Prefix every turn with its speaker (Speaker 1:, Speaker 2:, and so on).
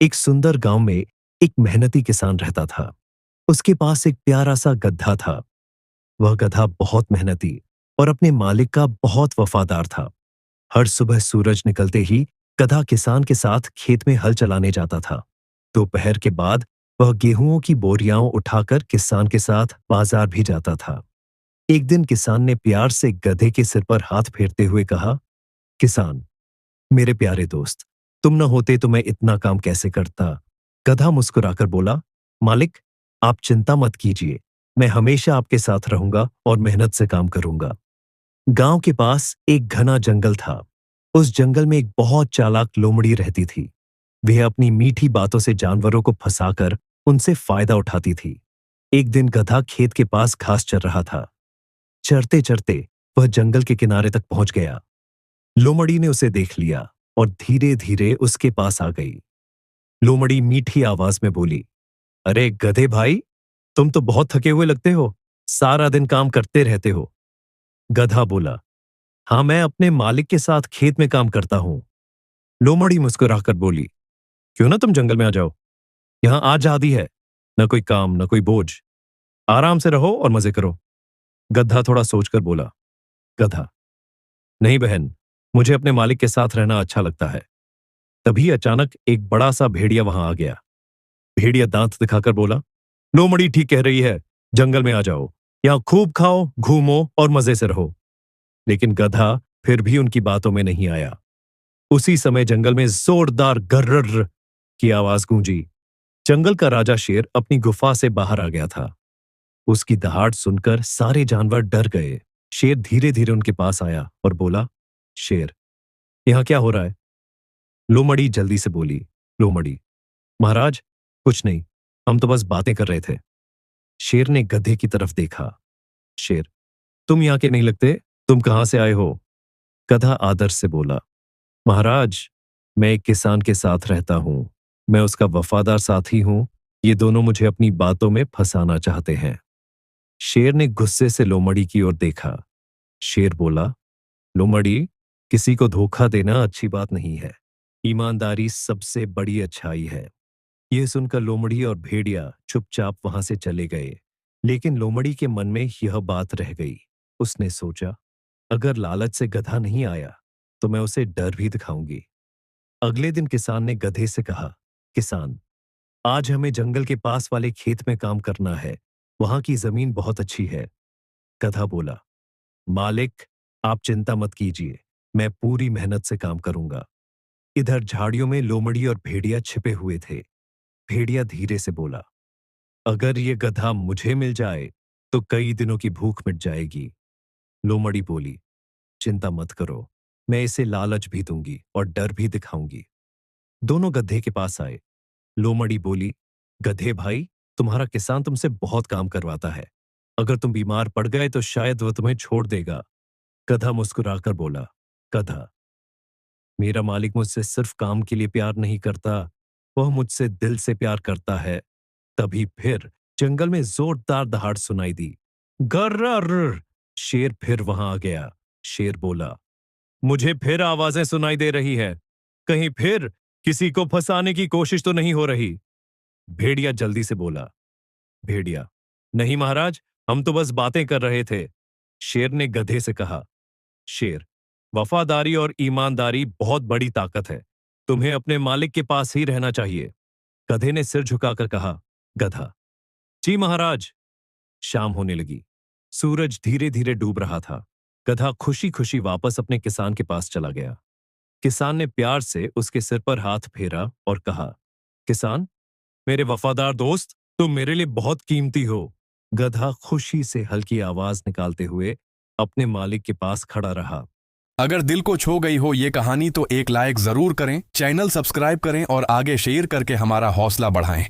Speaker 1: एक सुंदर गांव में एक मेहनती किसान रहता था। उसके पास एक प्यारा सा गधा था। वह गधा बहुत मेहनती और अपने मालिक का बहुत वफादार था। हर सुबह सूरज निकलते ही गधा किसान के साथ खेत में हल चलाने जाता था। दोपहर के बाद वह गेहूं की बोरियां उठाकर किसान के साथ बाजार भी जाता था। एक दिन किसान ने प्यार से गधे के सिर पर हाथ फेरते हुए कहा, किसान, मेरे प्यारे दोस्त, तुम न होते तो मैं इतना काम कैसे करता। गधा मुस्कुराकर बोला, मालिक, आप चिंता मत कीजिए, मैं हमेशा आपके साथ रहूंगा और मेहनत से काम करूंगा। गांव के पास एक घना जंगल था। उस जंगल में एक बहुत चालाक लोमड़ी रहती थी। वह अपनी मीठी बातों से जानवरों को फंसाकर उनसे फायदा उठाती थी। एक दिन गधा खेत के पास घास चर रहा था। चरते चरते वह जंगल के किनारे तक पहुंच गया। लोमड़ी ने उसे देख लिया और धीरे धीरे उसके पास आ गई। लोमड़ी मीठी आवाज में बोली, अरे गधे भाई, तुम तो बहुत थके हुए लगते हो, सारा दिन काम करते रहते हो। गधा बोला, हाँ, मैं अपने मालिक के साथ खेत में काम करता हूं। लोमड़ी मुस्कुराकर बोली, क्यों ना तुम जंगल में आ जाओ, यहां आजादी है, न कोई काम न कोई बोझ, आराम से रहो और मजे करो। गधा थोड़ा सोचकर बोला, गधा, नहीं बहन, मुझे अपने मालिक के साथ रहना अच्छा लगता है। तभी अचानक एक बड़ा सा भेड़िया वहां आ गया। भेड़िया दांत दिखाकर बोला, लोमड़ी ठीक कह रही है, जंगल में आ जाओ, यहां खूब खाओ, घूमो और मजे से रहो। लेकिन गधा फिर भी उनकी बातों में नहीं आया। उसी समय जंगल में जोरदार गर्र की आवाज गूंजी। जंगल का राजा शेर अपनी गुफा से बाहर आ गया था। उसकी दहाड़ सुनकर सारे जानवर डर गए। शेर धीरे धीरे उनके पास आया और बोला, शेर, यहां क्या हो रहा है? लोमड़ी जल्दी से बोली, लोमड़ी, महाराज, कुछ नहीं, हम तो बस बातें कर रहे थे। शेर ने गधे की तरफ देखा। शेर, तुम यहां के नहीं लगते, तुम कहां से आए हो? गधा आदर से बोला, महाराज, मैं एक किसान के साथ रहता हूं, मैं उसका वफादार साथी हूं। ये दोनों मुझे अपनी बातों में फंसाना चाहते हैं। शेर ने गुस्से से लोमड़ी की ओर देखा। शेर बोला, लोमड़ी, किसी को धोखा देना अच्छी बात नहीं है। ईमानदारी सबसे बड़ी अच्छाई है। यह सुनकर लोमड़ी और भेड़िया चुपचाप वहां से चले गए। लेकिन लोमड़ी के मन में यह बात रह गई। उसने सोचा, अगर लालच से गधा नहीं आया तो मैं उसे डर भी दिखाऊंगी। अगले दिन किसान ने गधे से कहा, किसान, आज हमें जंगल के पास वाले खेत में काम करना है, वहां की जमीन बहुत अच्छी है। गधा बोला, मालिक, आप चिंता मत कीजिए, मैं पूरी मेहनत से काम करूंगा। इधर झाड़ियों में लोमड़ी और भेड़िया छिपे हुए थे। भेड़िया धीरे से बोला, अगर ये गधा मुझे मिल जाए तो कई दिनों की भूख मिट जाएगी। लोमड़ी बोली, चिंता मत करो, मैं इसे लालच भी दूंगी और डर भी दिखाऊंगी। दोनों गधे के पास आए। लोमड़ी बोली, गधे भाई, तुम्हारा किसान तुमसे बहुत काम करवाता है। अगर तुम बीमार पड़ गए तो शायद वह तुम्हें छोड़ देगा। गधा मुस्कुराकर बोला, गधा, मेरा मालिक मुझसे सिर्फ काम के लिए प्यार नहीं करता, वह मुझसे दिल से प्यार करता है। तभी फिर जंगल में जोरदार दहाड़ सुनाई दी। गर्र! शेर फिर वहां आ गया। शेर बोला, मुझे फिर आवाजें सुनाई दे रही है, कहीं फिर किसी को फंसाने की कोशिश तो नहीं हो रही? भेड़िया जल्दी से बोला। भेड़िया, नहीं महाराज, हम तो बस बातें कर रहे थे। शेर ने गधे से कहा, शेर, वफादारी और ईमानदारी बहुत बड़ी ताकत है, तुम्हें अपने मालिक के पास ही रहना चाहिए। गधे ने सिर झुकाकर कहा, गधा, जी महाराज। शाम होने लगी। सूरज धीरे धीरे डूब रहा था। गधा खुशी खुशी वापस अपने किसान के पास चला गया। किसान ने प्यार से उसके सिर पर हाथ फेरा और कहा, किसान, मेरे वफादार दोस्त, तुम मेरे लिए बहुत कीमती हो। गधा खुशी से हल्की आवाज निकालते हुए अपने मालिक के पास खड़ा रहा।
Speaker 2: अगर दिल को छू गई हो ये कहानी तो एक लाइक जरूर करें, चैनल सब्सक्राइब करें और आगे शेयर करके हमारा हौसला बढ़ाएं।